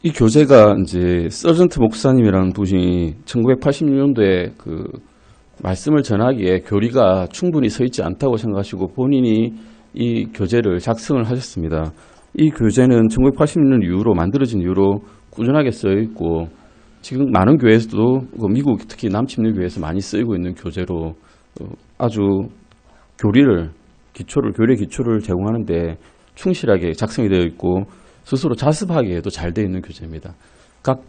이 교재가 이제 서전트 목사님이라는 분이 1986년도에 그 말씀을 전하기에 교리가 충분히 서 있지 않다고 생각하시고 본인이 이 교재를 작성을 하셨습니다. 이 교재는 1980년 이후로 만들어진 이후로 꾸준하게 쓰여 있고 지금 많은 교회에서도 미국 특히 남침례 교회에서 많이 쓰이고 있는 교재로 아주 교리의 기초를 제공하는데 충실하게 작성이 되어 있고 스스로 자습하기에도 잘 되어 있는 교재입니다. 각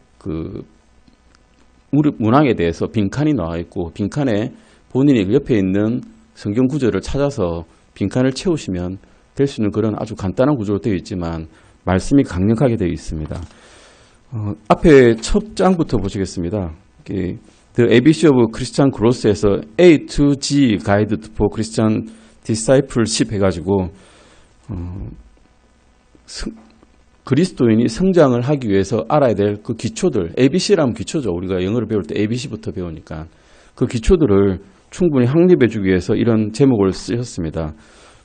문항에 대해서 빈칸이 나와 있고 빈칸에 본인이 옆에 있는 성경 구절을 찾아서 빈칸을 채우시면 될 수 있는 그런 아주 간단한 구조로 되어 있지만 말씀이 강력하게 되어 있습니다. 앞에 첫 장부터 보시겠습니다. The ABC of Christian Growth에서 A to G Guide for Christian Discipleship 해가지고 그리스도인이 성장을 하기 위해서 알아야 될 그 기초들, ABC라면 기초죠. 우리가 영어를 배울 때 ABC부터 배우니까 그 기초들을 충분히 확립해 주기 위해서 이런 제목을 쓰셨습니다.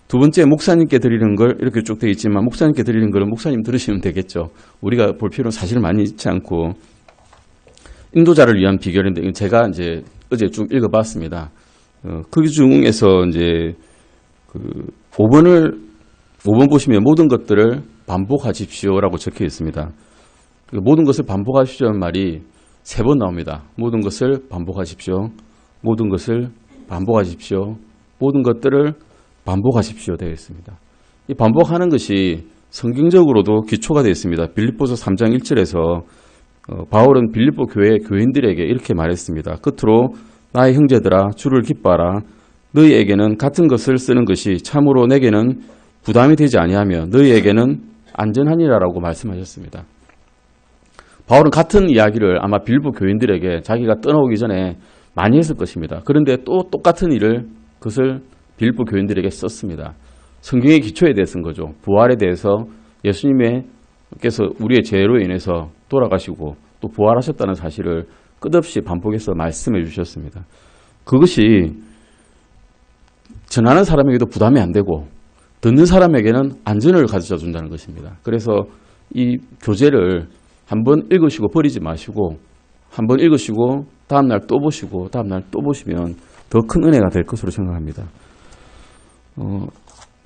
두 번째, 목사님께 드리는 걸 이렇게 쭉 되어 있지만 목사님께 드리는 거는 목사님 들으시면 되겠죠. 우리가 볼 필요는 사실 많이 있지 않고 인도자를 위한 비결인데 제가 이제 어제 쭉 읽어봤습니다. 그 중에서 이제 5번 보시면 모든 것들을 반복하십시오라고 적혀 있습니다. 모든 것을 반복하십시오라는 말이 3번 나옵니다. 모든 것을 반복하십시오. 모든 것을 반복하십시오. 모든 것들을 반복하십시오 되어 있습니다. 이 반복하는 것이 성경적으로도 기초가 되어 있습니다. 빌립보서 3장 1절에서 바울은 빌립보 교회 교인들에게 이렇게 말했습니다. 끝으로 나의 형제들아 주를 기뻐하라. 너희에게는 같은 것을 쓰는 것이 참으로 내게는 부담이 되지 아니하며 너희에게는 안전하니라라고 말씀하셨습니다. 바울은 같은 이야기를 아마 빌립보 교인들에게 자기가 떠나오기 전에 많이 했을 것입니다. 그런데 또 똑같은 그것을 빌립보 교인들에게 썼습니다. 성경의 기초에 대해 쓴 거죠. 부활에 대해서 예수님께서 우리의 죄로 인해서 돌아가시고 또 부활하셨다는 사실을 끝없이 반복해서 말씀해 주셨습니다. 그것이 전하는 사람에게도 부담이 안 되고 듣는 사람에게는 안전을 가져다 준다는 것입니다. 그래서 이 교재를 한번 읽으시고 버리지 마시고 한번 읽으시고 다음날 또 보시고 다음날 또 보시면 더 큰 은혜가 될 것으로 생각합니다.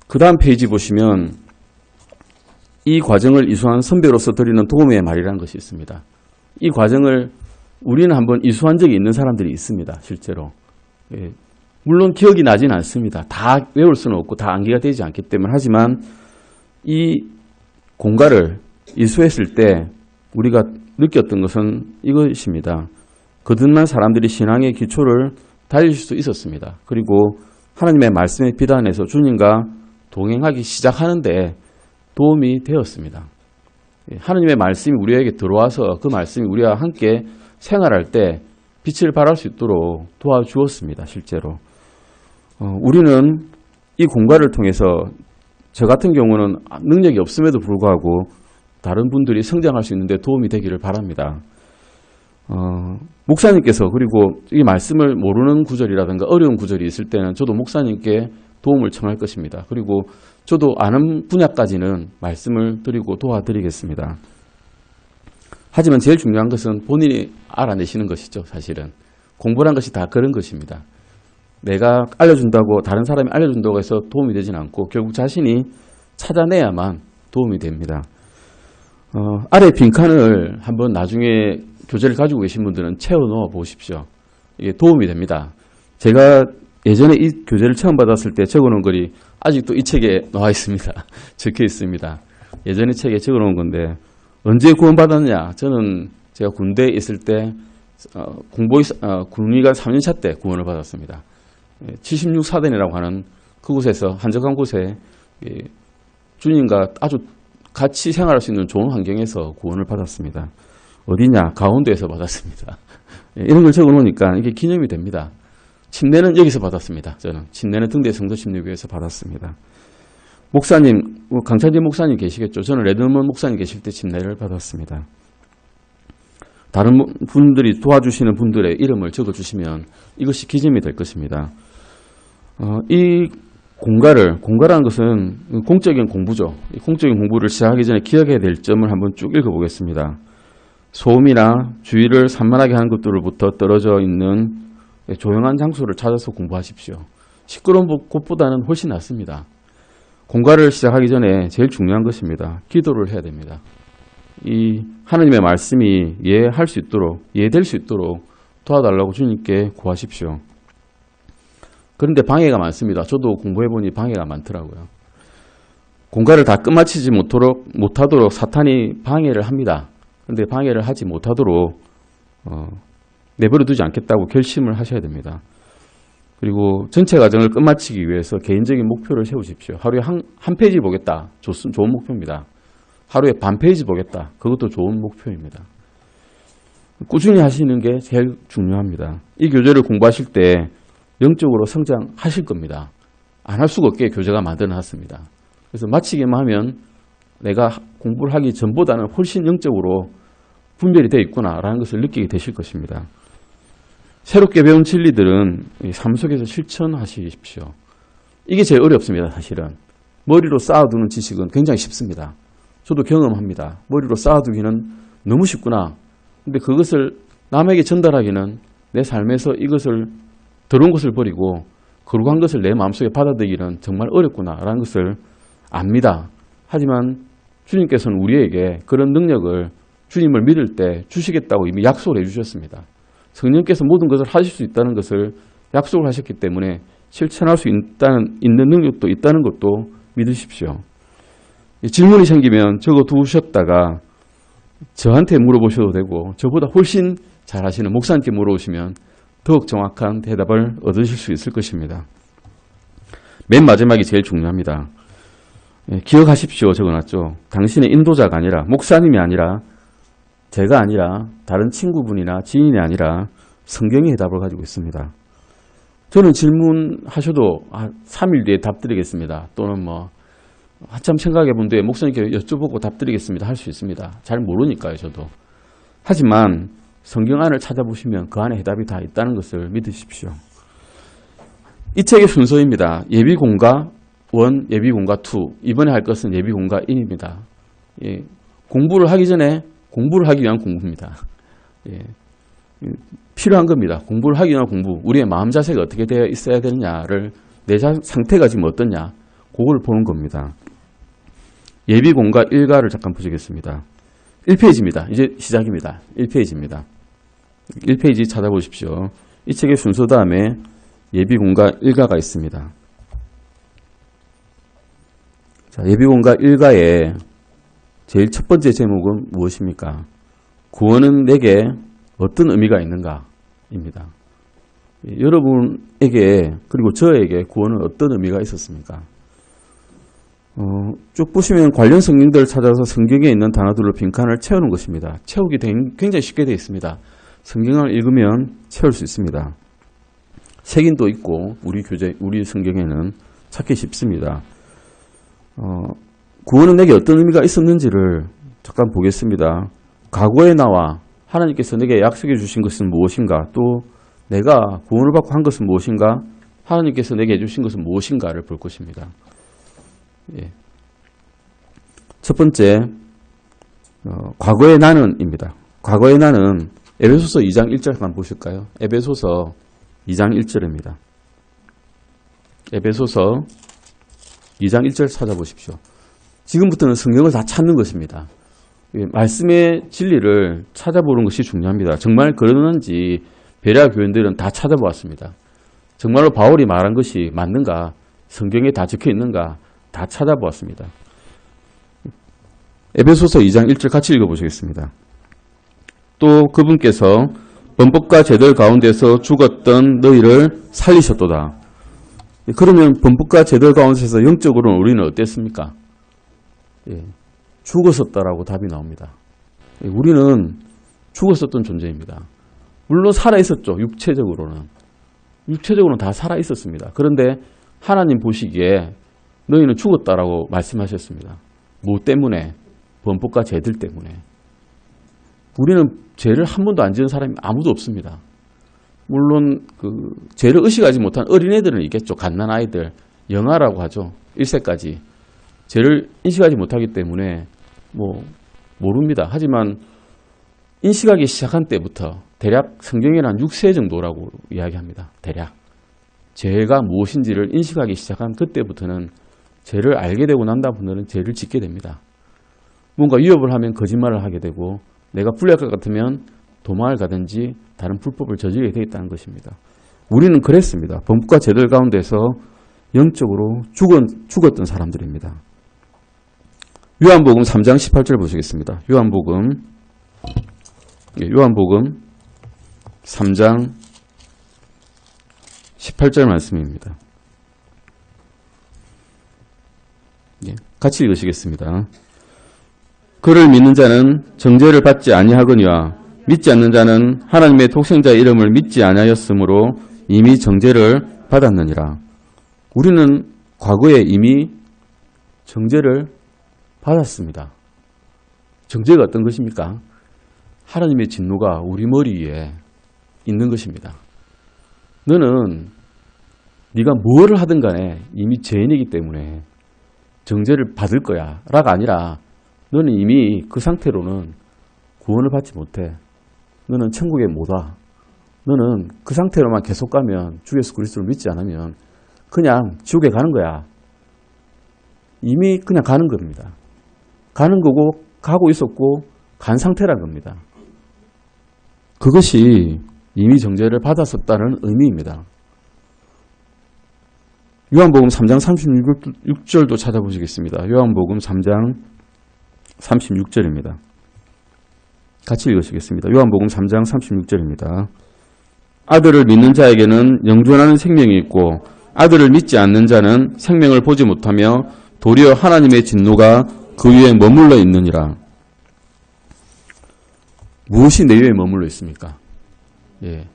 그 다음 페이지 보시면 이 과정을 이수한 선배로서 드리는 도움의 말이라는 것이 있습니다. 이 과정을 우리는 한번 이수한 적이 있는 사람들이 있습니다. 실제로. 물론 기억이 나진 않습니다. 다 외울 수는 없고 다 암기가 되지 않기 때문에 하지만 이 공과를 이수했을 때 우리가 느꼈던 것은 이것입니다. 거듭난 사람들이 신앙의 기초를 달릴 수 있었습니다. 그리고 하나님의 말씀의 비단에서 주님과 동행하기 시작하는데 도움이 되었습니다. 하나님의 말씀이 우리에게 들어와서 그 말씀이 우리와 함께 생활할 때 빛을 발할 수 있도록 도와주었습니다. 실제로. 우리는 이 공과를 통해서 저 같은 경우는 능력이 없음에도 불구하고 다른 분들이 성장할 수 있는데 도움이 되기를 바랍니다. 목사님께서 그리고 이 말씀을 모르는 구절이라든가 어려운 구절이 있을 때는 저도 목사님께 도움을 청할 것입니다. 그리고 저도 아는 분야까지는 말씀을 드리고 도와드리겠습니다. 하지만 제일 중요한 것은 본인이 알아내시는 것이죠. 사실은 공부란 것이 다 그런 것입니다. 내가 알려준다고 다른 사람이 알려준다고 해서 도움이 되진 않고 결국 자신이 찾아내야만 도움이 됩니다. 아래 빈칸을 한번 나중에 교재를 가지고 계신 분들은 채워넣어 보십시오. 이게 도움이 됩니다. 제가 예전에 이 교재를 처음 받았을 때 적어놓은 글이 아직도 이 책에 나와 있습니다. 적혀 있습니다. 예전에 책에 적어놓은 건데 언제 구원받았냐? 저는 제가 군대에 있을 때 군의관 3년차 때 구원을 받았습니다. 76사단이라고 하는 그곳에서 한적한 곳에 주님과 아주 같이 생활할 수 있는 좋은 환경에서 구원을 받았습니다. 어디냐? 강원도에서 받았습니다. 이런 걸 적어놓으니까 이게 기념이 됩니다. 침례는 여기서 받았습니다. 저는 침례는 등대 성도 침례교회에서 받았습니다. 목사님, 강찬진 목사님 계시겠죠? 저는 레드먼 목사님 계실 때 침례를 받았습니다. 다른 분들이 도와주시는 분들의 이름을 적어주시면 이것이 기념이 될 것입니다. 이 공과라는 것은 공적인 공부죠. 이 공적인 공부를 시작하기 전에 기억해야 될 점을 한번 쭉 읽어보겠습니다. 소음이나 주위를 산만하게 하는 것들로부터 떨어져 있는 조용한 장소를 찾아서 공부하십시오. 시끄러운 곳보다는 훨씬 낫습니다. 공부를 시작하기 전에 제일 중요한 것입니다. 기도를 해야 됩니다. 이 하나님의 말씀이 이해할 수 있도록, 이해될 수 있도록 도와달라고 주님께 구하십시오. 그런데 방해가 많습니다. 저도 공부해보니 방해가 많더라고요. 공부를 다 끝마치지 못하도록 사탄이 방해를 합니다. 그런데 방해를 하지 못하도록 내버려 두지 않겠다고 결심을 하셔야 됩니다. 그리고 전체 과정을 끝마치기 위해서 개인적인 목표를 세우십시오. 하루에 한 페이지 보겠다. 좋은 목표입니다. 하루에 반 페이지 보겠다. 그것도 좋은 목표입니다. 꾸준히 하시는 게 제일 중요합니다. 이 교재를 공부하실 때 영적으로 성장하실 겁니다. 안 할 수가 없게 교재가 만들어놨습니다. 그래서 마치기만 하면 내가 공부를 하기 전보다는 훨씬 영적으로 분별이 되어 있구나라는 것을 느끼게 되실 것입니다. 새롭게 배운 진리들은 삶 속에서 실천하십시오. 이게 제일 어렵습니다. 사실은. 머리로 쌓아두는 지식은 굉장히 쉽습니다. 저도 경험합니다. 머리로 쌓아두기는 너무 쉽구나. 근데 그것을 남에게 전달하기는 내 삶에서 이것을 더러운 것을 버리고 거룩한 것을 내 마음속에 받아들이기는 정말 어렵구나라는 것을 압니다. 하지만 주님께서는 우리에게 그런 능력을 주님을 믿을 때 주시겠다고 이미 약속을 해주셨습니다. 성령께서 모든 것을 하실 수 있다는 것을 약속을 하셨기 때문에 실천할 수 있는 능력도 있다는 것도 믿으십시오. 질문이 생기면 적어두셨다가 저한테 물어보셔도 되고 저보다 훨씬 잘하시는 목사님께 물어보시면 더욱 정확한 대답을 얻으실 수 있을 것입니다. 맨 마지막이 제일 중요합니다. 기억하십시오. 적어놨죠. 당신의 인도자가 아니라 목사님이 아니라 제가 아니라 다른 친구분이나 지인이 아니라 성경의 해답을 가지고 있습니다. 저는 질문하셔도 3일 뒤에 답 드리겠습니다. 또는 한참 생각해 본 뒤에 목사님께 여쭤보고 답 드리겠습니다. 할 수 있습니다. 잘 모르니까요. 저도. 하지만 성경 안을 찾아보시면 그 안에 해답이 다 있다는 것을 믿으십시오. 이 책의 순서입니다. 예비공과 1, 예비공과 2. 이번에 할 것은 예비공과 1입니다. 공부를 하기 전에 공부를 하기 위한 공부입니다. 필요한 겁니다. 공부를 하기 위한 공부. 우리의 마음 자세가 어떻게 되어 있어야 되느냐를 내 상태가 지금 어떠냐. 그걸 보는 겁니다. 예비공과 1가를 잠깐 보시겠습니다. 1페이지입니다. 이제 시작입니다. 1페이지입니다. 1페이지 찾아보십시오. 이 책의 순서 다음에 예비공과 1가가 있습니다. 자, 예비공과 1가의 제일 첫 번째 제목은 무엇입니까? 구원은 내게 어떤 의미가 있는가? 입니다. 여러분에게 그리고 저에게 구원은 어떤 의미가 있었습니까? 쭉 보시면 관련 성경들을 찾아서 성경에 있는 단어들로 빈칸을 채우는 것입니다. 채우기 굉장히 쉽게 되어 있습니다. 성경을 읽으면 채울 수 있습니다. 색인도 있고 우리 성경에는 찾기 쉽습니다. 구원은 내게 어떤 의미가 있었는지를 잠깐 보겠습니다. 과거의 나와 하나님께서 내게 약속해 주신 것은 무엇인가, 또 내가 구원을 받고 한 것은 무엇인가, 하나님께서 내게 해주신 것은 무엇인가를 볼 것입니다. 첫 번째, 과거의 나는입니다. 과거의 나는 에베소서 2장 1절 한번 보실까요? 에베소서 2장 1절입니다. 에베소서 2장 1절 찾아보십시오. 지금부터는 성경을 다 찾는 것입니다. 말씀의 진리를 찾아보는 것이 중요합니다. 정말 그러는지 베레아 교인들은 다 찾아보았습니다. 정말로 바울이 말한 것이 맞는가, 성경에 다 적혀 있는가 다 찾아보았습니다. 에베소서 2장 1절 같이 읽어보시겠습니다. 또 그분께서 범법과 죄들 가운데서 죽었던 너희를 살리셨도다. 그러면 범법과 죄들 가운데서 영적으로는 우리는 어땠습니까? 죽었었다라고 답이 나옵니다. 우리는 죽었었던 존재입니다. 물론 살아있었죠. 육체적으로는 다 살아있었습니다. 그런데 하나님 보시기에 너희는 죽었다라고 말씀하셨습니다. 뭐 때문에? 범법과 죄들 때문에. 우리는 죄를 한 번도 안 지은 사람이 아무도 없습니다. 물론 죄를 의식하지 못한 어린애들은 있겠죠. 갓난아이들, 영아라고 하죠. 1세까지. 죄를 인식하지 못하기 때문에 모릅니다. 하지만 인식하기 시작한 때부터 대략 성경에는 한 6세 정도라고 이야기합니다. 대략. 죄가 무엇인지를 인식하기 시작한 그때부터는 죄를 알게 되고 난 다음부터는 죄를 짓게 됩니다. 뭔가 위협을 하면 거짓말을 하게 되고 내가 불리할 것 같으면 도망을 가든지 다른 불법을 저지르게 되어 있다는 것입니다. 우리는 그랬습니다. 범법과 죄들 가운데서 영적으로 죽었던 사람들입니다. 요한복음 3장 18절 보시겠습니다. 요한복음 3장 18절 말씀입니다. 같이 읽으시겠습니다. 그를 믿는 자는 정죄를 받지 아니하거니와 믿지 않는 자는 하나님의 독생자의 이름을 믿지 아니하였으므로 이미 정죄를 받았느니라. 우리는 과거에 이미 정죄를 받았습니다. 정죄가 어떤 것입니까? 하나님의 진노가 우리 머리 위에 있는 것입니다. 너는 네가 뭐를 하든 간에 이미 죄인이기 때문에 정죄를 받을 거야 라가 아니라 너는 이미 그 상태로는 구원을 받지 못해. 너는 천국에 못 와. 너는 그 상태로만 계속 가면 주 예수 그리스도를 믿지 않으면 그냥 지옥에 가는 거야. 이미 그냥 가는 겁니다. 가는 거고 가고 있었고 간 상태란 겁니다. 그것이 이미 정죄를 받았었다는 의미입니다. 요한복음 3장 36절도 찾아보시겠습니다. 요한복음 3장 36절입니다. 같이 읽으시겠습니다. 요한복음 3장 36절입니다. 아들을 믿는 자에게는 영존하는 생명이 있고 아들을 믿지 않는 자는 생명을 보지 못하며 도리어 하나님의 진노가 그 위에 머물러 있느니라. 무엇이 내 위에 머물러 있습니까?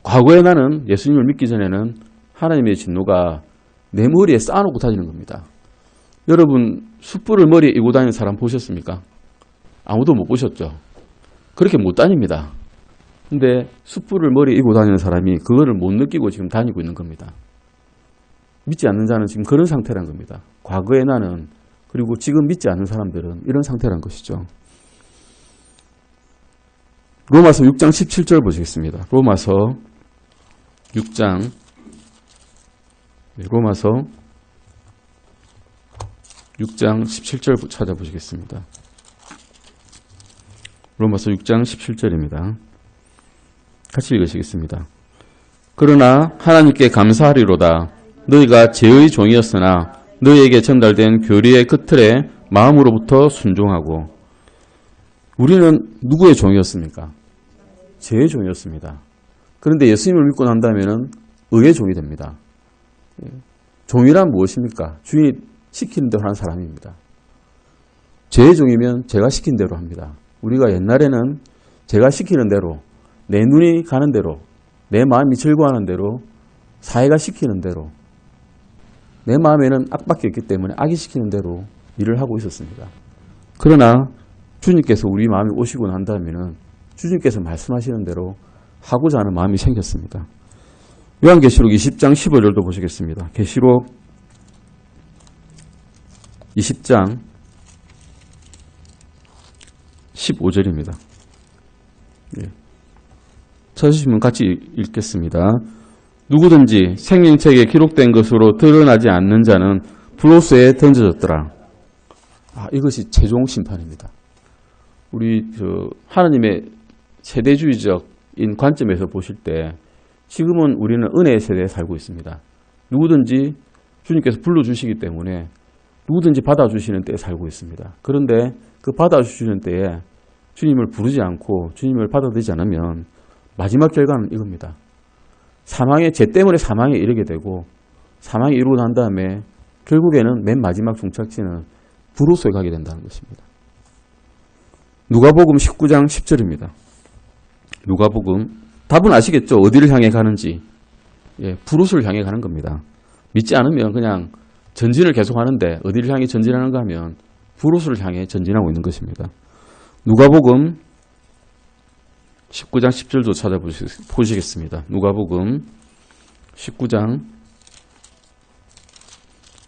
과거에 나는 예수님을 믿기 전에는 하나님의 진노가 내 머리에 쌓아놓고 다니는 겁니다. 여러분 숯불을 머리에 이고 다니는 사람 보셨습니까? 아무도 못 보셨죠? 그렇게 못 다닙니다. 근데 숯불을 머리에 이고 다니는 사람이 그거를 못 느끼고 지금 다니고 있는 겁니다. 믿지 않는 자는 지금 그런 상태란 겁니다. 과거의 나는 그리고 지금 믿지 않는 사람들은 이런 상태란 것이죠. 로마서 6장 17절 보시겠습니다. 로마서 6장 17절 찾아보시겠습니다. 로마서 6장 17절입니다. 같이 읽으시겠습니다. 그러나 하나님께 감사하리로다. 너희가 죄의 종이었으나 너희에게 전달된 교리의 그 틀에 마음으로부터 순종하고. 우리는 누구의 종이었습니까? 죄의 종이었습니다. 그런데 예수님을 믿고 난다면 의의 종이 됩니다. 종이란 무엇입니까? 주인이 시키는 대로 하는 사람입니다. 죄의 종이면 제가 시킨 대로 합니다. 우리가 옛날에는 제가 시키는 대로, 내 눈이 가는 대로, 내 마음이 즐거워하는 대로, 사회가 시키는 대로, 내 마음에는 악밖에 없기 때문에 악이 시키는 대로 일을 하고 있었습니다. 그러나 주님께서 우리 마음에 오시고 난 다음에는 주님께서 말씀하시는 대로 하고자 하는 마음이 생겼습니다. 요한계시록 20장 15절도 보시겠습니다. 계시록 20장 15절입니다. 찾으시면 같이 읽겠습니다. 누구든지 생명책에 기록된 것으로 드러나지 않는 자는 불로소에 던져졌더라. 이것이 최종 심판입니다. 우리 하나님의 세대주의적인 관점에서 보실 때 지금은 우리는 은혜의 세대에 살고 있습니다. 누구든지 주님께서 불러주시기 때문에 누구든지 받아주시는 때에 살고 있습니다. 그런데 그 받아주시는 때에 주님을 부르지 않고 주님을 받아들이지 않으면 마지막 결과는 이겁니다. 죄 때문에 사망에 이르게 되고 사망에 이르고 난 다음에 결국에는 맨 마지막 종착지는 불로소에 가게 된다는 것입니다. 누가복음 19장 10절입니다. 누가복음 답은 아시겠죠? 어디를 향해 가는지. 불로소를 향해 가는 겁니다. 믿지 않으면 그냥 전진을 계속하는데 어디를 향해 전진하는가 하면 불로소를 향해 전진하고 있는 것입니다. 누가복음 19장 10절도 찾아보시겠습니다. 누가복음 19장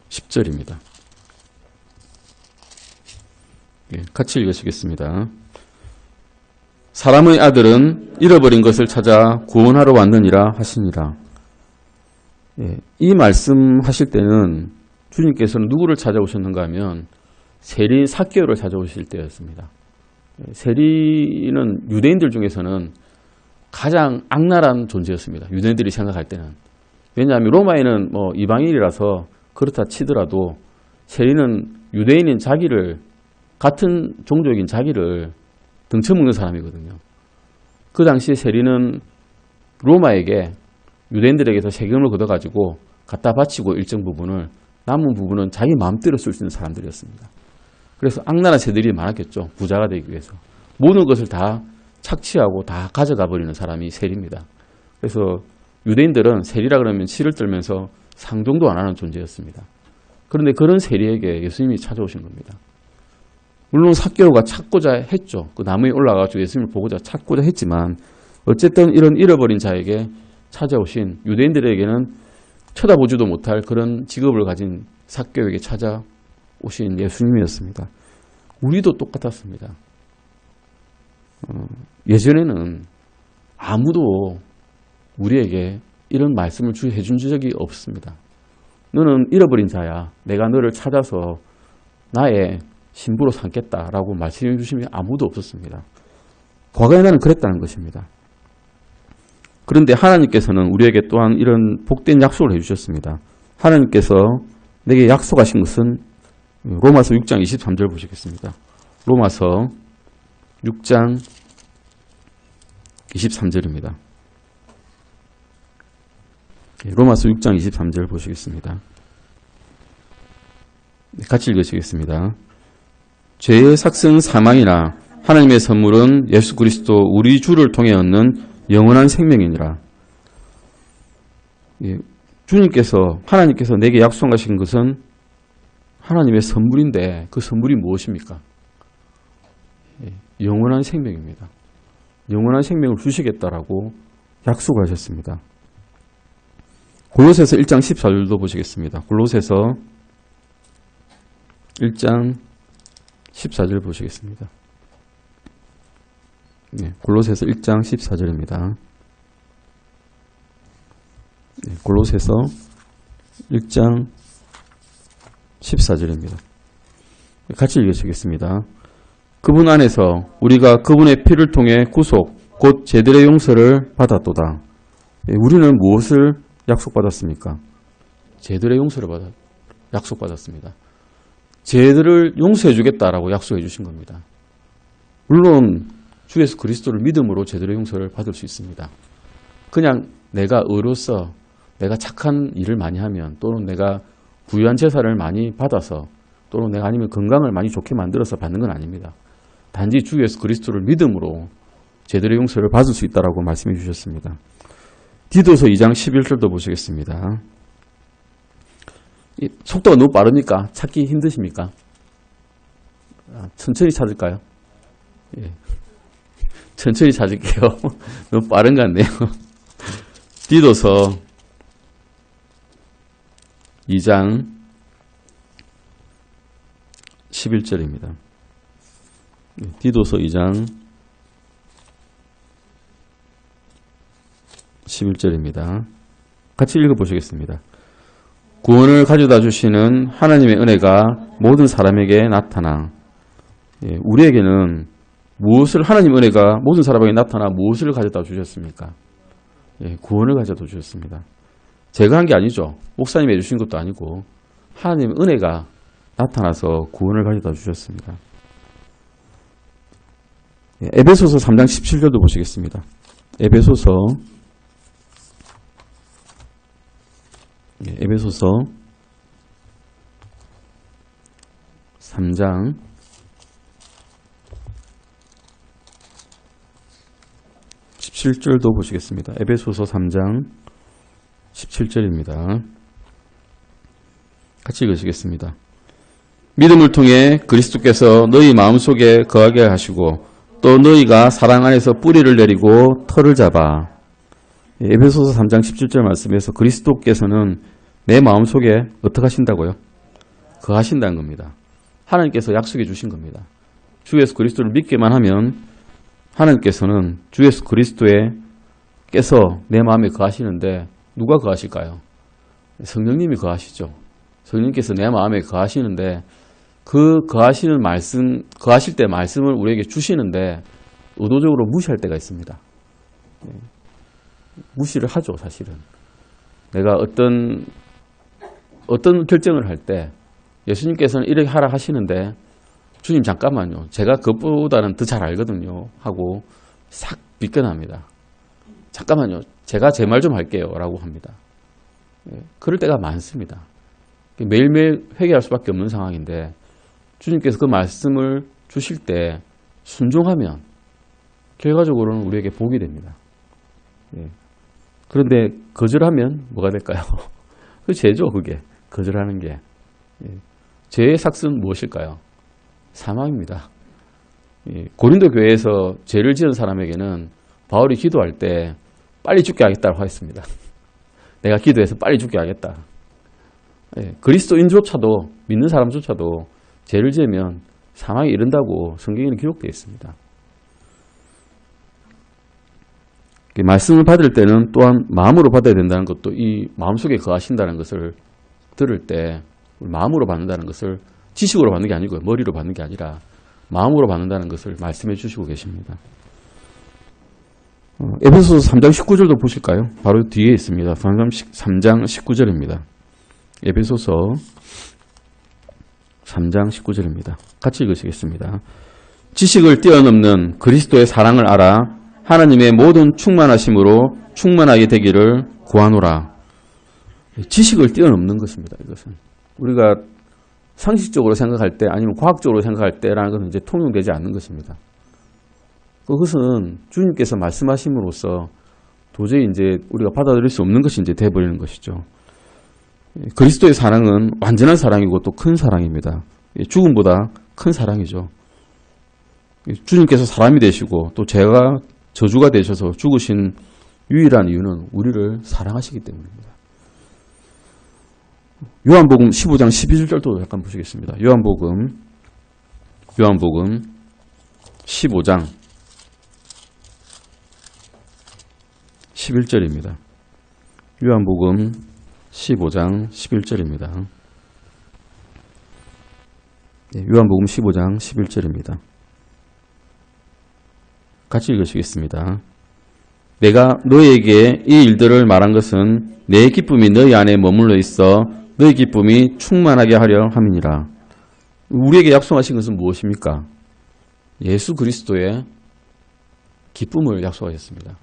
10절입니다. 같이 읽으시겠습니다. 사람의 아들은 잃어버린 것을 찾아 구원하러 왔느니라 하시니라. 예, 이 말씀하실 때는 주님께서는 누구를 찾아오셨는가 하면 세리 삭개오를 찾아오실 때였습니다. 세리는 유대인들 중에서는 가장 악랄한 존재였습니다. 유대인들이 생각할 때는. 왜냐하면 로마에는 뭐 이방인이라서 그렇다 치더라도 세리는 유대인인 자기를, 같은 종족인 자기를 등쳐먹는 사람이거든요. 그 당시에 세리는 로마에게, 유대인들에게서 세금을 걷어가지고 갖다 바치고 일정 부분을, 남은 부분은 자기 마음대로 쓸 수 있는 사람들이었습니다. 그래서 악랄한 세들이 많았겠죠. 부자가 되기 위해서. 모든 것을 다 착취하고 다 가져가 버리는 사람이 세리입니다. 그래서 유대인들은 세리라 그러면 치를 떨면서 상종도 안 하는 존재였습니다. 그런데 그런 세리에게 예수님이 찾아오신 겁니다. 물론 삭개오가 찾고자 했죠. 그 나무에 올라가서 예수님을 보고자 찾고자 했지만 어쨌든 이런 잃어버린 자에게 찾아오신, 유대인들에게는 쳐다보지도 못할 그런 직업을 가진 삭개오에게 찾아오신 예수님이었습니다. 우리도 똑같았습니다. 예전에는 아무도 우리에게 이런 말씀을 해준 적이 없습니다. 너는 잃어버린 자야. 내가 너를 찾아서 나의 신부로 삼겠다라고 말씀해 주시면 아무도 없었습니다. 과거에 나는 그랬다는 것입니다. 그런데 하나님께서는 우리에게 또한 이런 복된 약속을 해주셨습니다. 하나님께서 내게 약속하신 것은 로마서 6장 23절 보시겠습니다. 로마서 6장 23절입니다. 로마서 6장 23절 보시겠습니다. 같이 읽으시겠습니다. 죄의 삭은 사망이나 하나님의 선물은 예수 그리스도 우리 주를 통해 얻는 영원한 생명이니라. 주님께서, 하나님께서 내게 약속하신 것은 하나님의 선물인데 그 선물이 무엇입니까? 영원한 생명입니다. 영원한 생명을 주시겠다라고 약속을 하셨습니다. 골로새서 1장 14절도 보시겠습니다. 골로새서 1장 14절 보시겠습니다. 골로새서 1장 14절입니다. 골로새서 1장 14절입니다. 같이 읽으시겠습니다. 그분 안에서 우리가 그분의 피를 통해 구속, 곧 죄들의 용서를 받았도다. 우리는 무엇을 약속받았습니까? 죄들의 용서를 약속받았습니다. 죄들을 용서해 주겠다라고 약속해 주신 겁니다. 물론 주 예수 그리스도를 믿음으로 죄들의 용서를 받을 수 있습니다. 그냥 내가 의로서, 내가 착한 일을 많이 하면, 또는 내가 부유한 제사를 많이 받아서, 또는 내가 아니면 건강을 많이 좋게 만들어서 받는 건 아닙니다. 단지 주 예수 그리스도를 믿음으로 죄들의 용서를 받을 수 있다라고 말씀해 주셨습니다. 디도서 2장 11절도 보시겠습니다. 속도가 너무 빠르니까 찾기 힘드십니까? 천천히 찾을까요? 예. 천천히 찾을게요. 너무 빠른 것 같네요. 디도서 2장 11절입니다. 디도서 2장 11절입니다. 같이 읽어보시겠습니다. 구원을 가져다 주시는 하나님의 은혜가 모든 사람에게 나타나. 우리에게는 무엇을, 하나님 은혜가 모든 사람에게 나타나 무엇을 가져다 주셨습니까? 구원을 가져다 주셨습니다. 제가 한 게 아니죠. 목사님이 해주신 것도 아니고 하나님의 은혜가 나타나서 구원을 가져다 주셨습니다. 에베소서 3장 17절도 보시겠습니다. 에베소서 3장 17절도 보시겠습니다. 에베소서 3장 17절입니다. 같이 읽으시겠습니다. 믿음을 통해 그리스도께서 너희 마음속에 거하게 하시고 또 너희가 사랑 안에서 뿌리를 내리고 털을 잡아. 에베소서 3장 17절 말씀에서 그리스도께서는 내 마음속에 어떻게 하신다고요? 거하신다는 겁니다. 하나님께서 약속해 주신 겁니다. 주 예수 그리스도를 믿기만 하면 하나님께서는 주 예수 그리스도께서 내 마음에 거하시는데 누가 거하실까요? 성령님이 거하시죠. 성령님께서 내 마음에 거하시는데 그 거하시는 말씀, 거하실 때 말씀을 우리에게 주시는데 의도적으로 무시할 때가 있습니다. 무시를 하죠, 사실은. 내가 어떤 결정을 할 때 예수님께서는 이렇게 하라 하시는데 주님 잠깐만요. 제가 그것보다는 더 잘 알거든요. 하고 싹 비껴납니다. 잠깐만요. 제가 제 말 좀 할게요. 라고 합니다. 그럴 때가 많습니다. 매일매일 회개할 수밖에 없는 상황인데 주님께서 그 말씀을 주실 때 순종하면 결과적으로는 우리에게 복이 됩니다. 그런데 거절하면 뭐가 될까요? 그 죄죠, 그게. 거절하는 게. 죄의 삭은 무엇일까요? 사망입니다. 고린도 교회에서 죄를 지은 사람에게는 바울이 기도할 때 빨리 죽게 하겠다고 했습니다. 내가 기도해서 빨리 죽게 하겠다. 그리스도인조차도, 믿는 사람조차도 죄를 지으면 사망에 이른다고 성경에는 기록되어 있습니다. 말씀을 받을 때는 또한 마음으로 받아야 된다는 것도, 이 마음속에 거하신다는 것을 들을 때 마음으로 받는다는 것을 지식으로 받는 게 아니고요. 머리로 받는 게 아니라 마음으로 받는다는 것을 말씀해 주시고 계십니다. 에베소서 3장 19절도 보실까요? 바로 뒤에 있습니다. 3장 19절입니다. 에베소서 3장 19절입니다. 같이 읽으시겠습니다. 지식을 뛰어넘는 그리스도의 사랑을 알아 하나님의 모든 충만하심으로 충만하게 되기를 구하노라. 지식을 뛰어넘는 것입니다. 이것은 우리가 상식적으로 생각할 때 아니면 과학적으로 생각할 때라는 것은 이제 통용되지 않는 것입니다. 그것은 주님께서 말씀하심으로써 도저히 이제 우리가 받아들일 수 없는 것이 이제 돼버리는 것이죠. 그리스도의 사랑은 완전한 사랑이고 또 큰 사랑입니다. 죽음보다 큰 사랑이죠. 주님께서 사람이 되시고 또 제가 저주가 되셔서 죽으신 유일한 이유는 우리를 사랑하시기 때문입니다. 요한복음 15장 11절도 약간 보시겠습니다. 요한복음 15장 11절입니다. 요한복음 15장 11절입니다. 요한복음 15장 11절입니다. 같이 읽으시겠습니다. 내가 너희에게 이 일들을 말한 것은 내 기쁨이 너희 안에 머물러 있어 너희 기쁨이 충만하게 하려 함이니라. 우리에게 약속하신 것은 무엇입니까? 예수 그리스도의 기쁨을 약속하셨습니다.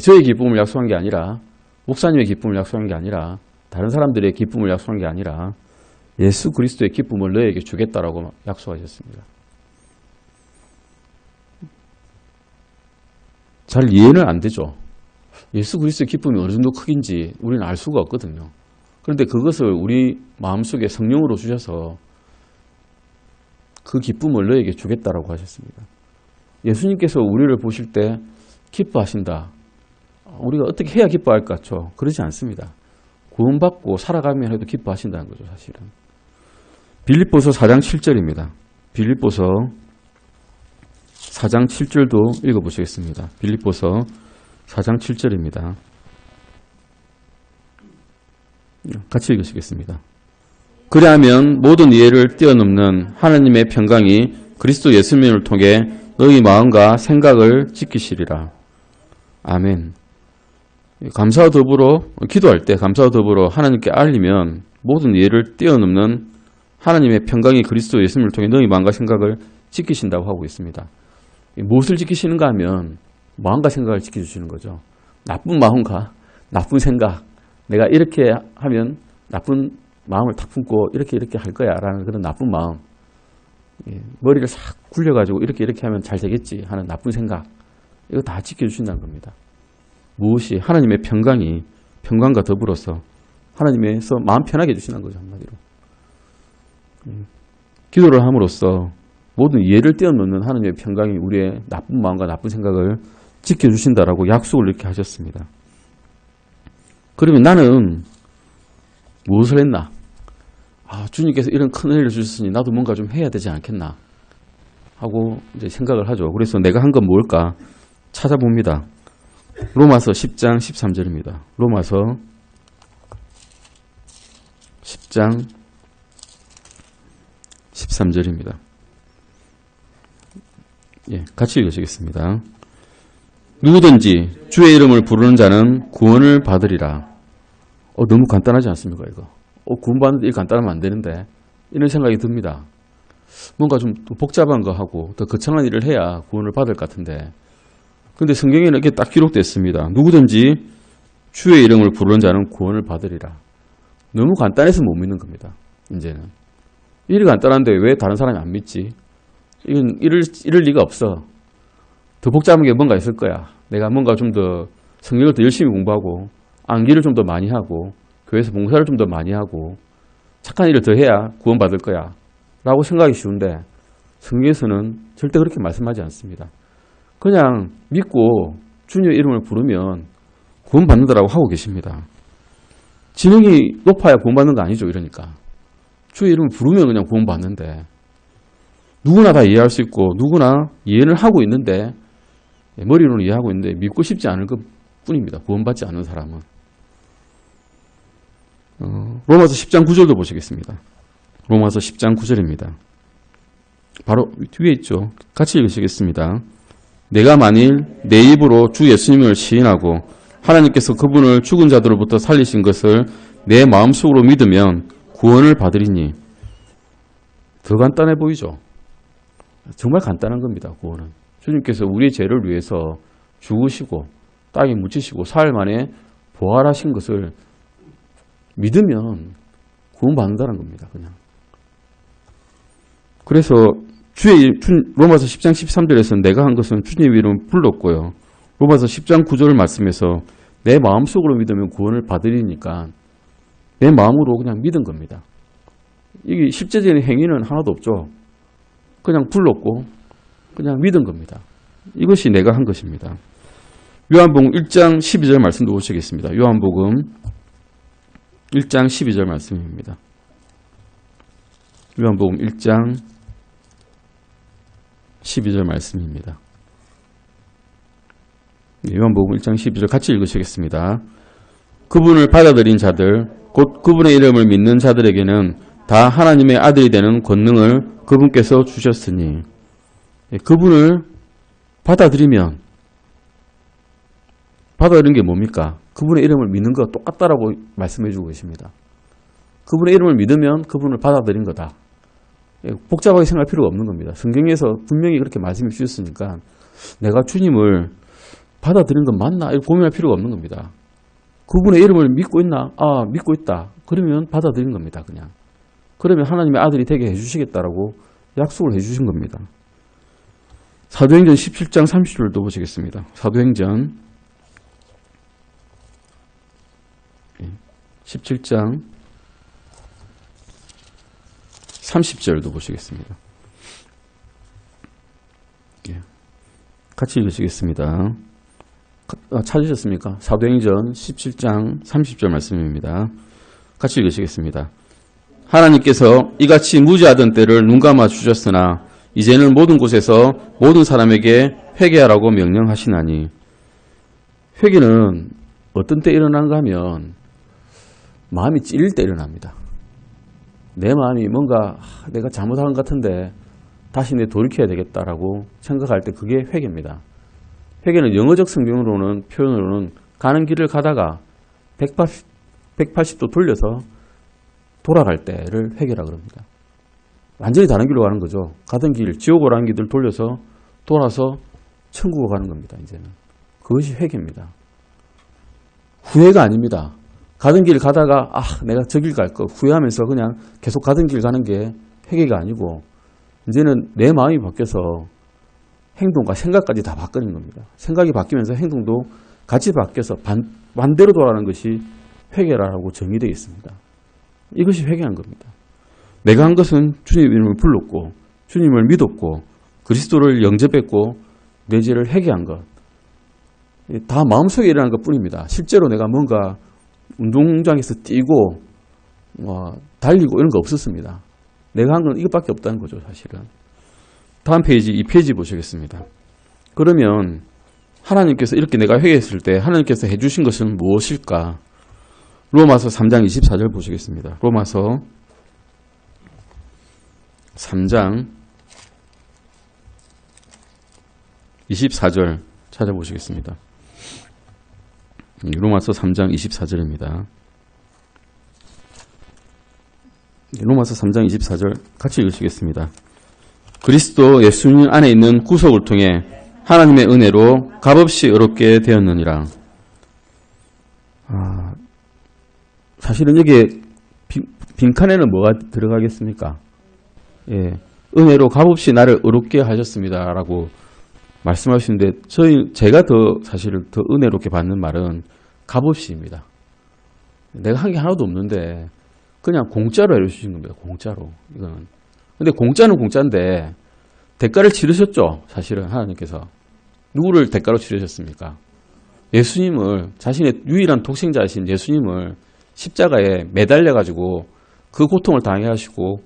저의 기쁨을 약속한 게 아니라, 목사님의 기쁨을 약속한 게 아니라, 다른 사람들의 기쁨을 약속한 게 아니라 예수 그리스도의 기쁨을 너에게 주겠다라고 약속하셨습니다. 잘 이해는 안 되죠. 예수 그리스도의 기쁨이 어느 정도 크긴지 우리는 알 수가 없거든요. 그런데 그것을 우리 마음속에 성령으로 주셔서 그 기쁨을 너에게 주겠다라고 하셨습니다. 예수님께서 우리를 보실 때 기뻐하신다. 우리가 어떻게 해야 기뻐할까? 그러지 않습니다. 구원받고 살아가면 해도 기뻐하신다는 거죠, 사실은. 빌립보서 4장 7절입니다. 빌립보서 4장 7절도 읽어보시겠습니다. 빌립보서 4장 7절입니다. 같이 읽으시겠습니다. 그리하면 모든 이해를 뛰어넘는 하나님의 평강이 그리스도 예수님을 통해 너희 마음과 생각을 지키시리라. 아멘. 감사와 더불어 기도할 때 감사와 더불어 하나님께 알리면 모든 이해를 뛰어넘는 하나님의 평강이 그리스도 예수님을 통해 너희 마음과 생각을 지키신다고 하고 있습니다. 무엇을 지키시는가 하면 마음과 생각을 지켜주시는 거죠. 나쁜 마음과 나쁜 생각, 내가 이렇게 하면 나쁜 마음을 탁 품고 이렇게 할 거야 라는 그런 나쁜 마음, 머리를 싹 굴려가지고 이렇게 하면 잘 되겠지 하는 나쁜 생각, 이거 다 지켜주신다는 겁니다. 무엇이 하나님의 평강이 평강과 더불어서 하나님에서 마음 편하게 해주시는 거죠, 한마디로. 기도를 함으로써 모든 이해를 뛰어넘는 하나님의 평강이 우리의 나쁜 마음과 나쁜 생각을 지켜주신다라고 약속을 이렇게 하셨습니다. 그러면 나는 무엇을 했나? 주님께서 이런 큰 은혜를 주셨으니 나도 뭔가 좀 해야 되지 않겠나? 하고 이제 생각을 하죠. 그래서 내가 한 건 뭘까 찾아봅니다. 로마서 10장 13절입니다. 로마서 10장 13절입니다. 예, 같이 읽으시겠습니다. 누구든지 주의 이름을 부르는 자는 구원을 받으리라. 너무 간단하지 않습니까, 이거? 구원받는데 이거 간단하면 안 되는데. 이런 생각이 듭니다. 뭔가 좀 복잡한 거 하고 더 거창한 일을 해야 구원을 받을 것 같은데. 근데 성경에는 이렇게 딱 기록됐습니다. 누구든지 주의 이름을 부르는 자는 구원을 받으리라. 너무 간단해서 못 믿는 겁니다. 이제는. 일이 간단한데 왜 다른 사람이 안 믿지? 이건 이럴 리가 없어. 더 복잡한 게 뭔가 있을 거야. 내가 뭔가 좀 더 성경을 더 열심히 공부하고 암기를 좀 더 많이 하고 교회에서 봉사를 좀 더 많이 하고 착한 일을 더 해야 구원받을 거야 라고 생각이 쉬운데 성경에서는 절대 그렇게 말씀하지 않습니다. 그냥 믿고 주님의 이름을 부르면 구원받는다라고 하고 계십니다. 지능이 높아야 구원받는 거 아니죠. 이러니까 주의 이름을 부르면 그냥 구원받는데 누구나 다 이해할 수 있고 누구나 이해를 하고 있는데 머리로는 이해하고 있는데 믿고 싶지 않을 것 뿐입니다. 구원받지 않은 사람은. 로마서 10장 9절도 보시겠습니다. 로마서 10장 9절입니다. 바로 뒤에 있죠. 같이 읽으시겠습니다. 내가 만일 내 입으로 주 예수님을 시인하고 하나님께서 그분을 죽은 자들로부터 살리신 것을 내 마음속으로 믿으면 구원을 받으리니. 더 간단해 보이죠? 정말 간단한 겁니다. 구원은. 주님께서 우리의 죄를 위해서 죽으시고 땅에 묻히시고 사흘 만에 부활하신 것을 믿으면 구원받는다는 겁니다. 그냥. 그래서 로마서 10장 13절에서 내가 한 것은 주님의 이름을 불렀고요. 로마서 10장 9절 말씀에서 내 마음속으로 믿으면 구원을 받으리니까 내 마음으로 그냥 믿은 겁니다. 이게 실제적인 행위는 하나도 없죠. 그냥 불렀고 그냥 믿은 겁니다. 이것이 내가 한 것입니다. 요한복음 1장 12절 말씀도 보시겠습니다. 요한복음 1장 12절 말씀입니다. 요한복음 1장 12절 말씀입니다. 요한복음 1장 12절 같이 읽으시겠습니다. 그분을 받아들인 자들 곧 그분의 이름을 믿는 자들에게는 다 하나님의 아들이 되는 권능을 그분께서 주셨으니. 그분을 받아들이면 받아들인 게 뭡니까? 그분의 이름을 믿는 거 똑같다라고 말씀해 주고 계십니다. 그분의 이름을 믿으면 그분을 받아들인 거다. 복잡하게 생각할 필요가 없는 겁니다. 성경에서 분명히 그렇게 말씀해 주셨으니까 내가 주님을 받아들인 건 맞나? 이렇게 고민할 필요가 없는 겁니다. 그분의 이름을 믿고 있나? 믿고 있다. 그러면 받아들인 겁니다. 그냥. 그러면 하나님의 아들이 되게 해주시겠다라고 약속을 해주신 겁니다. 사도행전 17장 30절도 보시겠습니다. 사도행전 17장 30절도 보시겠습니다. 같이 읽으시겠습니다. 찾으셨습니까? 사도행전 17장 30절 말씀입니다. 같이 읽으시겠습니다. 하나님께서 이같이 무지하던 때를 눈감아 주셨으나 이제는 모든 곳에서 모든 사람에게 회개하라고 명령하시나니. 회개는 어떤 때 일어난가 하면 마음이 찔릴 때 일어납니다. 내 마음이 뭔가 내가 잘못한 것 같은데 다시 내 돌이켜야 되겠다라고 생각할 때 그게 회개입니다. 회개는 영어적 성경으로는 표현으로는 가는 길을 가다가 180도 돌려서 돌아갈 때를 회개라고 합니다. 완전히 다른 길로 가는 거죠. 가던 길, 지옥으로 가는 길을 돌려서 돌아서 천국으로 가는 겁니다. 이제는. 그것이 회개입니다. 후회가 아닙니다. 가던 길 가다가 내가 저 길 갈 거 후회하면서 그냥 계속 가던 길 가는 게 회개가 아니고 이제는 내 마음이 바뀌어서 행동과 생각까지 다 바뀌는 겁니다. 생각이 바뀌면서 행동도 같이 바뀌어서 반대로 돌아가는 것이 회개라고 정의되어 있습니다. 이것이 회개한 겁니다. 내가 한 것은 주님의 이름을 불렀고 주님을 믿었고 그리스도를 영접했고 내 죄를 회개한 것. 다 마음속에 일어난 것뿐입니다. 실제로 내가 뭔가 운동장에서 뛰고 달리고 이런 거 없었습니다. 내가 한 건 이것밖에 없다는 거죠. 사실은. 다음 페이지 2페이지 보시겠습니다. 그러면 하나님께서 이렇게 내가 회개했을 때 하나님께서 해주신 것은 무엇일까? 로마서 3장 24절 보시겠습니다. 로마서 3장 24절 찾아보시겠습니다. 로마서 3장 24절입니다. 로마서 3장 24절 같이 읽으시겠습니다. 그리스도 예수님 안에 있는 구속을 통해 하나님의 은혜로 값없이 의롭게 되었느니라. 사실은 여기에 빈칸에는 뭐가 들어가겠습니까? 예, 은혜로 값없이 나를 의롭게 하셨습니다 라고 말씀하시는데 제가 사실은 더 은혜롭게 받는 말은 값없이입니다. 내가 한 게 하나도 없는데 그냥 공짜로 해주신 겁니다. 공짜로. 이거는. 근데 공짜는 공짜인데 대가를 치르셨죠. 사실은 하나님께서. 누구를 대가로 치르셨습니까? 예수님을, 자신의 유일한 독생자이신 예수님을 십자가에 매달려가지고 그 고통을 당해 하시고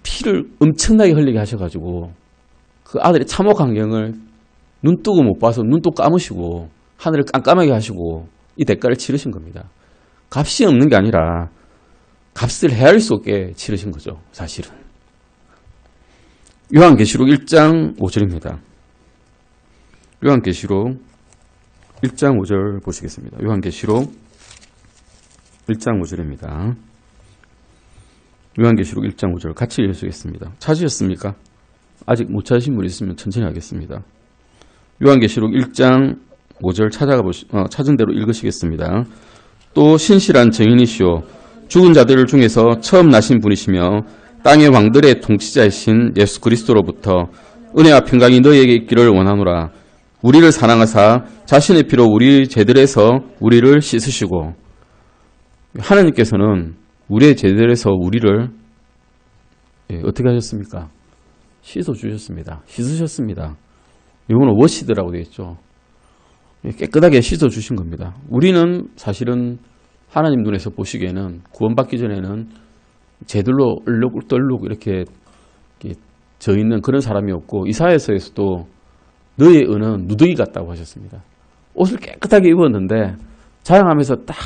피를 엄청나게 흘리게 하셔가지고 그 아들의 참혹 환경을 눈 뜨고 못 봐서 눈도 감으시고 하늘을 깜깜하게 하시고 이 대가를 치르신 겁니다. 값이 없는 게 아니라 값을 헤아릴 수 없게 치르신 거죠. 사실은. 요한계시록 1장 5절입니다. 요한계시록 1장 5절 보시겠습니다. 요한계시록 1장 5절입니다. 요한계시록 1장 5절 같이 읽으시겠습니다. 찾으셨습니까? 아직 못 찾으신 분 있으면 천천히 하겠습니다. 요한계시록 1장 5절 찾은 대로 읽으시겠습니다. 또 신실한 증인이시오 죽은 자들 중에서 처음 나신 분이시며 땅의 왕들의 통치자이신 예수 그리스도로부터 은혜와 평강이 너희에게 있기를 원하노라. 우리를 사랑하사 자신의 피로 우리 죄들에서 우리를 씻으시고, 하나님께서는 우리의 죄들에서 우리를 어떻게 하셨습니까? 씻어주셨습니다. 씻으셨습니다. 이거는 워시드라고 되어 있죠. 깨끗하게 씻어주신 겁니다. 우리는 사실은 하나님 눈에서 보시기에는 구원받기 전에는 죄들로 얼룩덜룩 이렇게 져 있는 그런 사람이었고, 이사야서에서도 너의 은은 누더기 같다고 하셨습니다. 옷을 깨끗하게 입었는데 자랑하면서 딱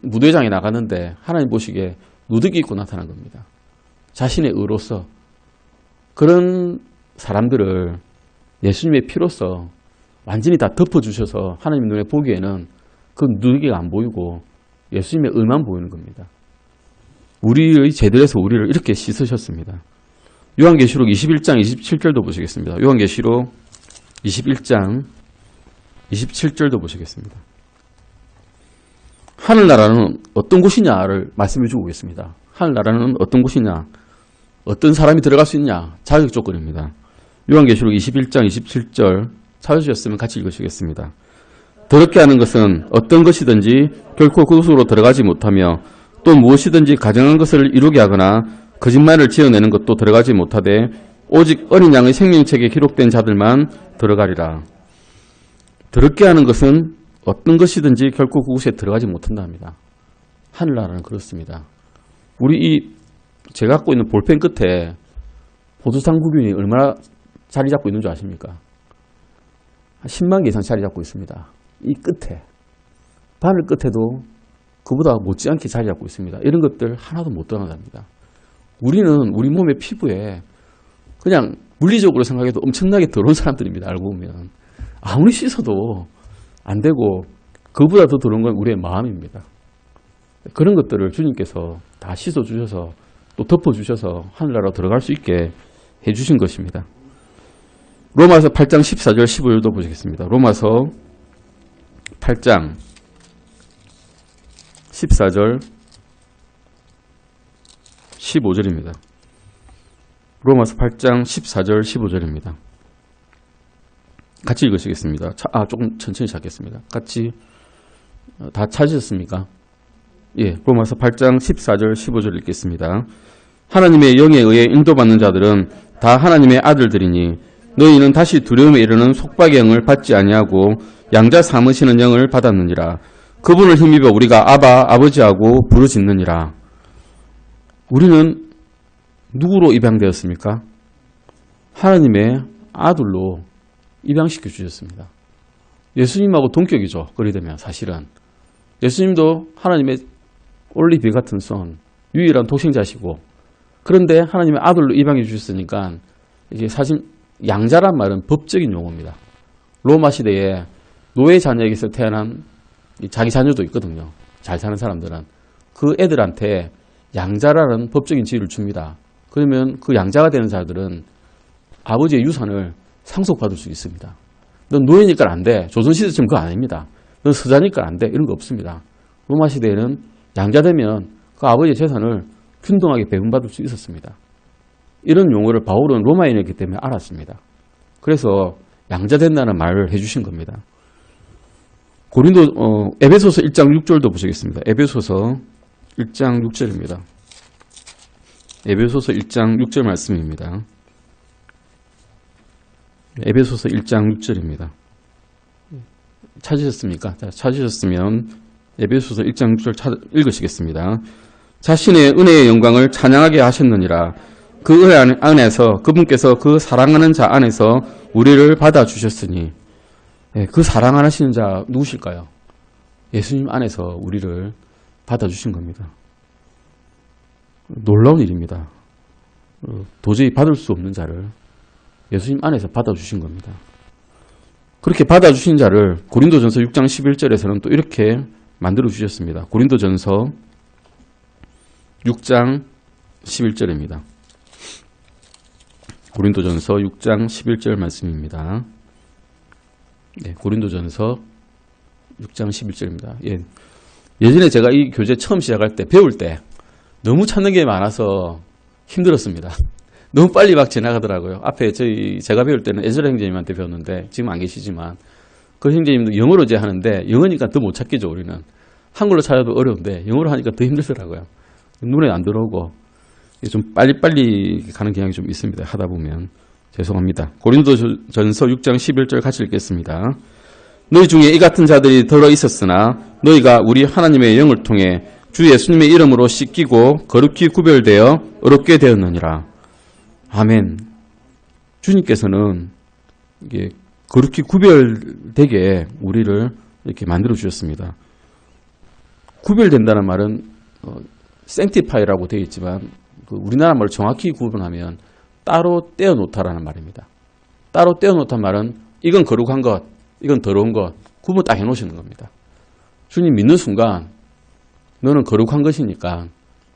무대장에 나갔는데 하나님 보시기에 누더기 입고 나타난 겁니다. 자신의 의로서. 그런 사람들을 예수님의 피로써 완전히 다 덮어주셔서 하나님 눈에 보기에는 그 누더기가 안 보이고 예수님의 의만 보이는 겁니다. 우리의 죄들에서 우리를 이렇게 씻으셨습니다. 요한계시록 21장 27절도 보시겠습니다. 요한계시록 21장 27절도 보시겠습니다. 하늘나라는 어떤 곳이냐를 말씀해 주고 있습니다. 하늘나라는 어떤 곳이냐, 어떤 사람이 들어갈 수 있냐, 자격 조건입니다. 요한계시록 21장 27절 찾으셨으면 같이 읽으시겠습니다. 더럽게 하는 것은 어떤 것이든지 결코 그곳으로 들어가지 못하며 또 무엇이든지 가증한 것을 이루게 하거나 거짓말을 지어내는 것도 들어가지 못하되 오직 어린 양의 생명책에 기록된 자들만 들어가리라. 더럽게 하는 것은 어떤 것이든지 결코 그곳에 들어가지 못한다 합니다. 하늘나라는 그렇습니다. 제가 갖고 있는 볼펜 끝에 보두상구균이 얼마나 자리 잡고 있는 줄 아십니까? 한 10만 개 이상 자리 잡고 있습니다. 이 끝에. 바늘 끝에도 그보다 못지않게 자리 잡고 있습니다. 이런 것들 하나도 못 떠나갑니다. 우리는 우리 몸의 피부에 그냥 물리적으로 생각해도 엄청나게 더러운 사람들입니다. 알고 보면. 아무리 씻어도 안 되고 그보다 더 더러운 건 우리의 마음입니다. 그런 것들을 주님께서 다 씻어주셔서 또 덮어주셔서 하늘나라로 들어갈 수 있게 해주신 것입니다. 로마서 8장 14절 15절도 보시겠습니다. 로마서 8장 14절 15절입니다. 로마서 8장 14절 15절입니다. 같이 읽으시겠습니다. 조금 천천히 찾겠습니다. 같이 다 찾으셨습니까? 예, 로마서 8장 14절 15절 읽겠습니다. 하나님의 영에 의해 인도받는 자들은 다 하나님의 아들들이니 너희는 다시 두려움에 이르는 속박의 영을 받지 아니하고 양자 삼으시는 영을 받았느니라. 그분을 힘입어 우리가 아바 아버지하고 부르짖느니라. 우리는 누구로 입양되었습니까? 하나님의 아들로 입양시켜 주셨습니다. 예수님하고 동격이죠. 그리 되면 사실은. 예수님도 하나님의 올리비 같은 손, 유일한 독생자시고, 그런데 하나님의 아들로 입양해 주셨으니까 이게 사실 양자란 말은 법적인 용어입니다. 로마 시대에 노예 자녀에게서 태어난 자기 자녀도 있거든요. 잘 사는 사람들은. 그 애들한테 양자라는 법적인 지위를 줍니다. 그러면 그 양자가 되는 자들은 아버지의 유산을 상속받을 수 있습니다. 넌 노예니까 안 돼. 조선시대처럼 그거 아닙니다. 넌 서자니까 안 돼. 이런 거 없습니다. 로마 시대에는 양자되면 그 아버지의 재산을 균등하게 배분받을 수 있었습니다. 이런 용어를 바울은 로마인이었기 때문에 알았습니다. 그래서 양자된다는 말을 해주신 겁니다. 에베소서 1장 6절도 보시겠습니다. 에베소서 1장 6절입니다. 에베소서 1장 6절 말씀입니다. 에베소서 1장 6절입니다. 찾으셨습니까? 자, 찾으셨으면 에베소서 1장 6절 읽으시겠습니다. 자신의 은혜의 영광을 찬양하게 하셨느니라. 그 은혜 안에서 그분께서 그 사랑하는 자 안에서 우리를 받아주셨으니, 그 사랑하시는 자 누구실까요? 예수님 안에서 우리를 받아주신 겁니다. 놀라운 일입니다. 도저히 받을 수 없는 자를 예수님 안에서 받아주신 겁니다. 그렇게 받아주신 자를 고린도전서 6장 11절에서는 또 이렇게 만들어주셨습니다. 고린도전서 6장 11절입니다. 고린도전서 6장 11절 말씀입니다. 네, 고린도전서 6장 11절입니다. 예전에 제가 이 교재 처음 시작할 때, 배울 때 너무 찾는 게 많아서 힘들었습니다. 너무 빨리 막 지나가더라고요. 앞에 제가 배울 때는 에즈라 형제님한테 배웠는데 지금 안 계시지만 그 형제님도 영어로 이제 하는데 영어니까 더 못 찾겠죠. 우리는 한글로 찾아도 어려운데 영어로 하니까 더 힘들더라고요. 눈에 안 들어오고 좀 빨리빨리 가는 경향이 좀 있습니다. 하다 보면 죄송합니다. 고린도전서 6장 11절 같이 읽겠습니다. 너희 중에 이 같은 자들이 들어 있었으나 너희가 우리 하나님의 영을 통해 주 예수님의 이름으로 씻기고 거룩히 구별되어 의롭게 되었느니라. 아멘. 주님께서는 이게 거룩히 구별되게 우리를 이렇게 만들어 주셨습니다. 구별된다는 말은 sanctify라고 되어 있지만 우리나라 말로 정확히 구분하면 따로 떼어놓다라는 말입니다. 따로 떼어놓다는 말은 이건 거룩한 것, 이건 더러운 것 구분 딱 해놓으시는 겁니다. 주님 믿는 순간 너는 거룩한 것이니까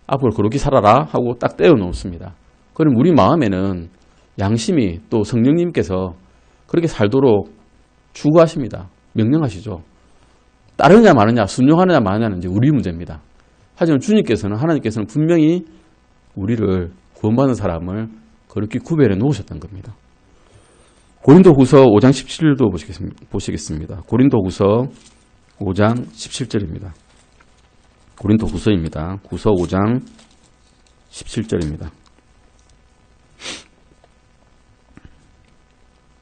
앞으로 거룩히 살아라 하고 딱 떼어놓습니다. 그럼 우리 마음에는 양심이 또 성령님께서 그렇게 살도록 추구하십니다. 명령하시죠. 따르냐 마느냐, 순종하느냐 마느냐는 이제 우리 문제입니다. 하지만 주님께서는, 하나님께서는 분명히 우리를 구원받은 사람을 그렇게 구별해 놓으셨던 겁니다. 고린도후서 5장 17절도 보시겠습니다. 고린도후서 5장 17절입니다. 고린도후서입니다. 후서 5장 17절입니다.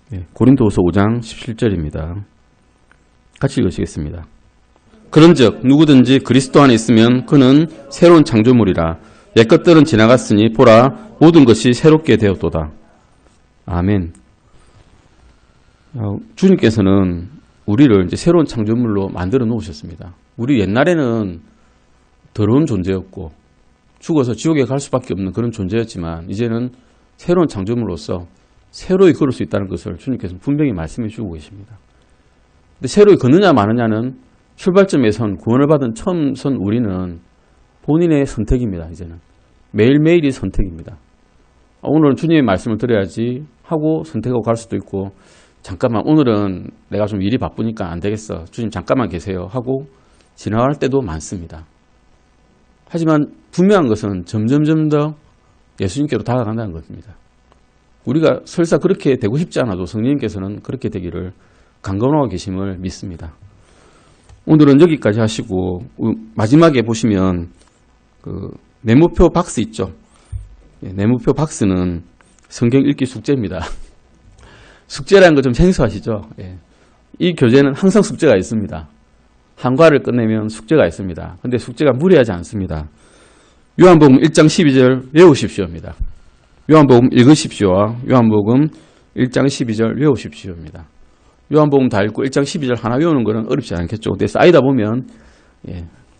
네, 고린도후서 5장 17절입니다. 같이 읽으시겠습니다. 그런즉 누구든지 그리스도 안에 있으면 그는 새로운 창조물이라. 옛것들은 지나갔으니 보라 모든 것이 새롭게 되었도다. 아멘. 주님께서는 우리를 이제 새로운 창조물로 만들어 놓으셨습니다. 우리 옛날에는 더러운 존재였고 죽어서 지옥에 갈 수밖에 없는 그런 존재였지만 이제는 새로운 창조물로서 새로이 걸을 수 있다는 것을 주님께서 분명히 말씀해 주고 계십니다. 근데 새로이 걷느냐 마느냐는 출발점에선 구원을 받은 처음 선 우리는 본인의 선택입니다. 이제는 매일매일이 선택입니다. 오늘은 주님의 말씀을 드려야지 하고 선택하고 갈 수도 있고, 잠깐만 오늘은 내가 좀 일이 바쁘니까 안 되겠어, 주님 잠깐만 계세요 하고 지나갈 때도 많습니다. 하지만 분명한 것은 점점점 더 예수님께로 다가간다는 것입니다. 우리가 설사 그렇게 되고 싶지 않아도 성령님께서는 그렇게 되기를 강건하고 계심을 믿습니다. 오늘은 여기까지 하시고 마지막에 보시면 그 네모표 박스 있죠. 네모표 박스는 성경 읽기 숙제입니다. 숙제라는 거 좀 생소하시죠? 이 교재는 항상 숙제가 있습니다. 한 과를 끝내면 숙제가 있습니다. 근데 숙제가 무리하지 않습니다. 요한복음 1장 12절 외우십시오입니다. 요한복음 읽으십시오. 요한복음 1장 12절 외우십시오입니다. 요한복음 다 읽고 1장 12절 하나 외우는 것은 어렵지 않겠죠. 근데 쌓이다 보면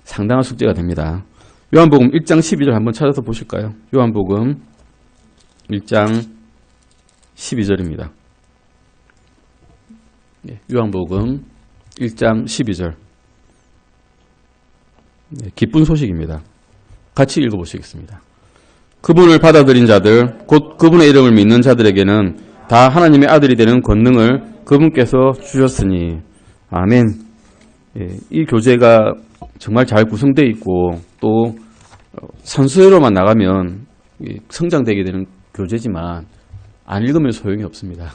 상당한 숙제가 됩니다. 요한복음 1장 12절 한번 찾아서 보실까요? 요한복음 1장 12절입니다. 요한복음 1장 12절. 기쁜 소식입니다. 같이 읽어보시겠습니다. 그분을 받아들인 자들, 곧 그분의 이름을 믿는 자들에게는 다 하나님의 아들이 되는 권능을 그분께서 주셨으니. 아멘. 이 교재가 정말 잘 구성되어 있고 또 산수로만 나가면 성장되게 되는 교재지만 안 읽으면 소용이 없습니다.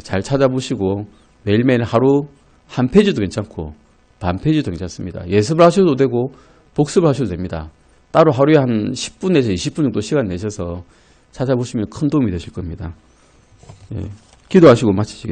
잘 찾아보시고 매일매일 하루 한 페이지도 괜찮고 반 페이지도 괜찮습니다. 예습을 하셔도 되고 복습을 하셔도 됩니다. 따로 하루에 한 10분에서 20분 정도 시간 내셔서 찾아보시면 큰 도움이 되실 겁니다. 기도하시고 마치시겠습니다.